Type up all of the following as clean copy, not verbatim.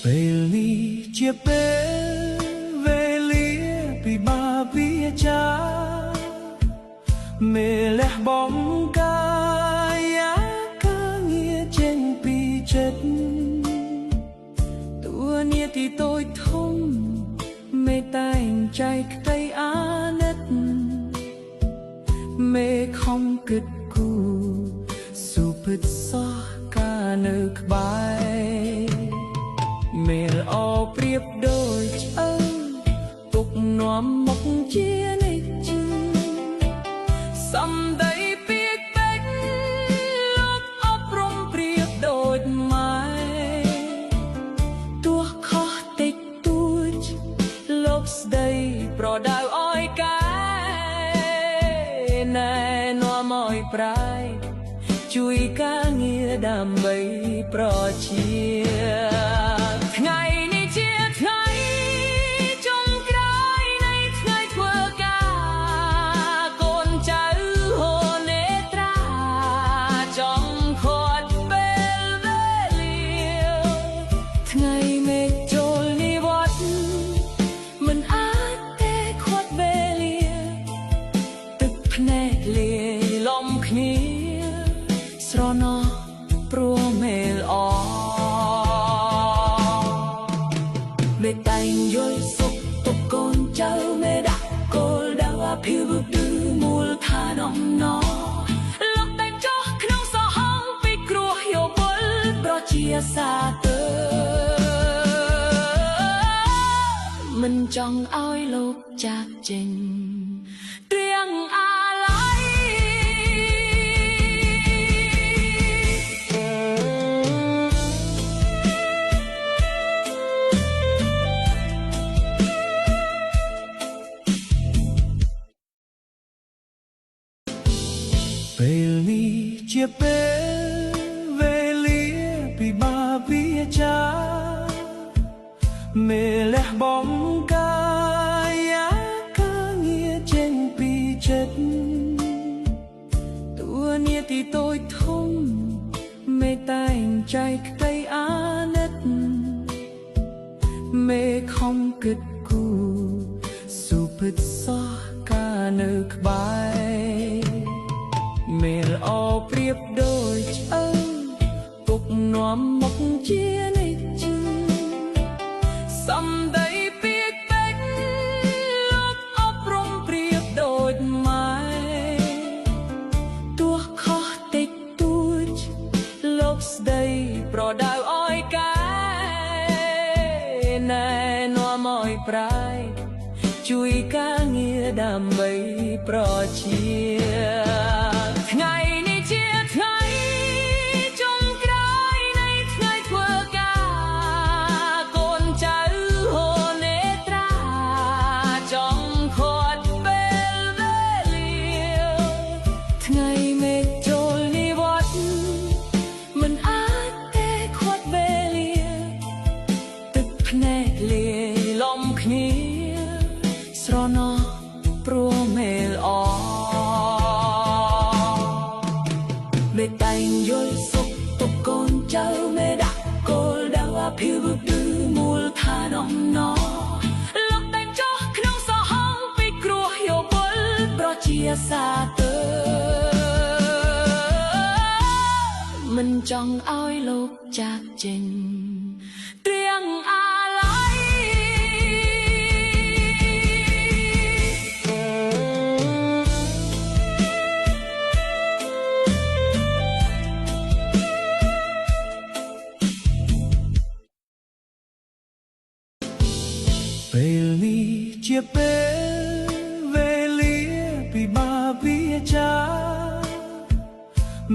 ពេលនេះជាពេលវេលាពិបាកវាចាមេលះបងកាយាការងារចេញពីចិត្តតួនាទីតូចធំមេតែងใจក្តីអាណិតមេខំគិតគូរសុពិតសោះការនៅក្បែរមេលអោប្រៀបដូចឆ្អើងទុកនាំមកជានិច្ចសំដីពីកពេកលោកអប់រំប្រៀបដូចម៉ែទោះខុសតិចតួចលោកស្ដីប្រដៅអោយកែណែនាំអោយប្រែជួយការងារដើម្បីប្រជាថ្ងៃនេះជាថ្ងៃចុងក្រោយនៃថ្ងៃធ្វើការកូនចៅហូននេត្រាចង់ខាត់ពេលវេលាថ្ងៃមេឃចូលនិវត្តន៍មិនអាចទេខាត់វេលាទឹកភ្នែកលាយលំគ្នាស្រណោះព្រោះមេលអមេតែងយល់សុខទុកកូនចៅមេដាក់គោលដៅអភិវឌ្ឍមូលដ្ឋានអំណរលោកតែចោះក្នុងសហងពីគ្រោះយោបល់ប្រជាសាទរមិនចង់ឲ្យលោកចាកចេញត្រៀងអាឡ័យពេលនេះជាពេលវេលាពិបាកវាចាមេលះបងកាយាការងារចេញពីចិត្តតួនាទីតូចធំមេតែងใจក្តីអាណិតមេខំគិតគូរសុពិតសោះការនៅក្បែរមេលអោប្រៀបដូចឆ្អើងទុកនាំមកជានិច្ចសំដីពីកពេកលោកអប់រំប្រៀបដូចម៉ែទោះខុសតិចតួចលោកស្ដីប្រដៅអោយកែណែនាំអោយប្រែជួយការងារដើម្បីប្រជាថ្ងៃនេះជាថ្ងៃចុងក្រោយនៃថ្ងៃធ្វើការកូនចៅហូននេត្រាចង់ខាត់ពេលវេលាថ្ងៃមេឃចូលនិវត្តន៍មិនអាចទេខាត់វេលាទឹកភ្នែកលាយលំគ្នាស្រណោះព្រោះមេលអមេតែងយល់សុខទុកកូនចៅមេដាក់គោលដៅអភិវឌ្ឍមូលដ្ឋានអំណរលោកតែចោះក្នុងសហងពីគ្រោះយោបល់ប្រជាសាទរមិនចង់ឲ្យលោកចាកចេញត្រៀងអាឡ័យពេលនេះជាពេលវេលាពិបាកវាចា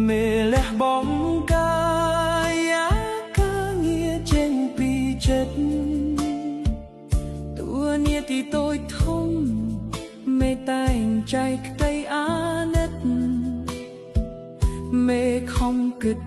មេលះបងកាយាការងារចេញពីចិត្តតួនាទីតូចធំមេតែងใจក្តីអាណិតមេខំគិត